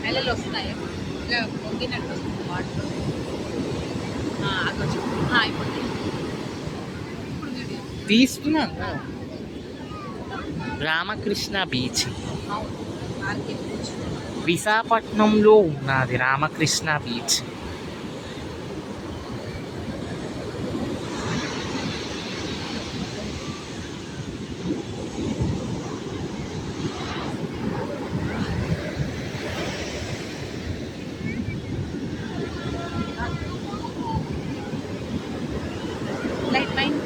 అలలు వస్తున్నాయి, ఇలా పొంగినట్టు వస్తుంది వాటర్. అక్కడ అయిపోతుంది. తీస్తున్నాను. రామకృష్ణ బీచ్ విశాఖపట్నంలో ఉన్నది. రామకృష్ణ బీచ్ లైట్ మైన్.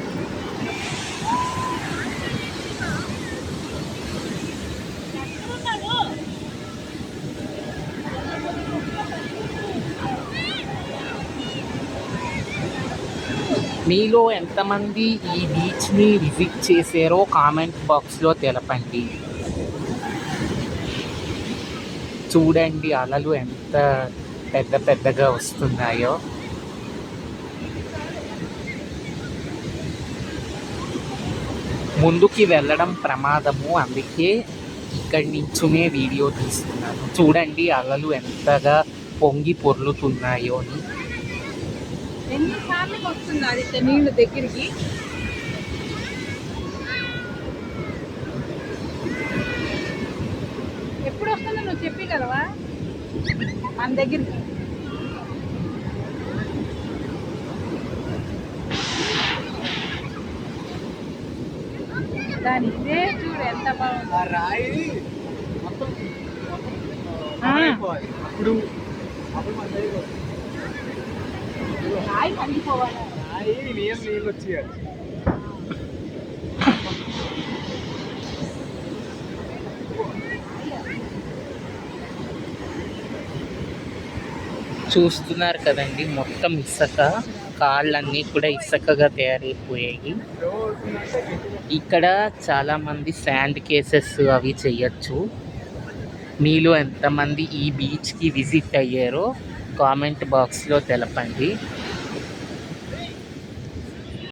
మీలో ఎంతమంది ఈ బీచ్ని విజిట్ చేశారో కామెంట్ బాక్స్లో తెలపండి. చూడండి అలలు ఎంత పెద్ద పెద్దగా వస్తున్నాయో. ముందుకి వెళ్ళడం ప్రమాదము, అందుకే ఇక్కడి నుంచునే వీడియో తీస్తున్నాను. చూడండి అలలు ఎంతగా పొంగి పొర్లుతున్నాయో అని. ఎన్నిసార్లు వస్తుంది అది నీళ్ళు దగ్గరికి? ఎప్పుడు వస్తుందో నువ్వు చెప్పగలవా మన దగ్గరికి? దాని ఇదే చూడు ఎంత బాగుంది. రాయి మొత్తం అప్పుడు రాయి కలిగిపోవాలి. రాయి నీళ్ళు వచ్చాయి. చూస్తున్నారు కదండి, మొత్తం ఇసుక, కాళ్ళన్నీ కూడా ఇసుకగా తయారైపోయాయి. ఇక్కడ చాలామంది శాండ్ కేసెస్ అవి చేయొచ్చు. మీలో ఎంతమంది ఈ బీచ్కి విజిట్ అయ్యారో కామెంట్ బాక్స్లో తెలపండి.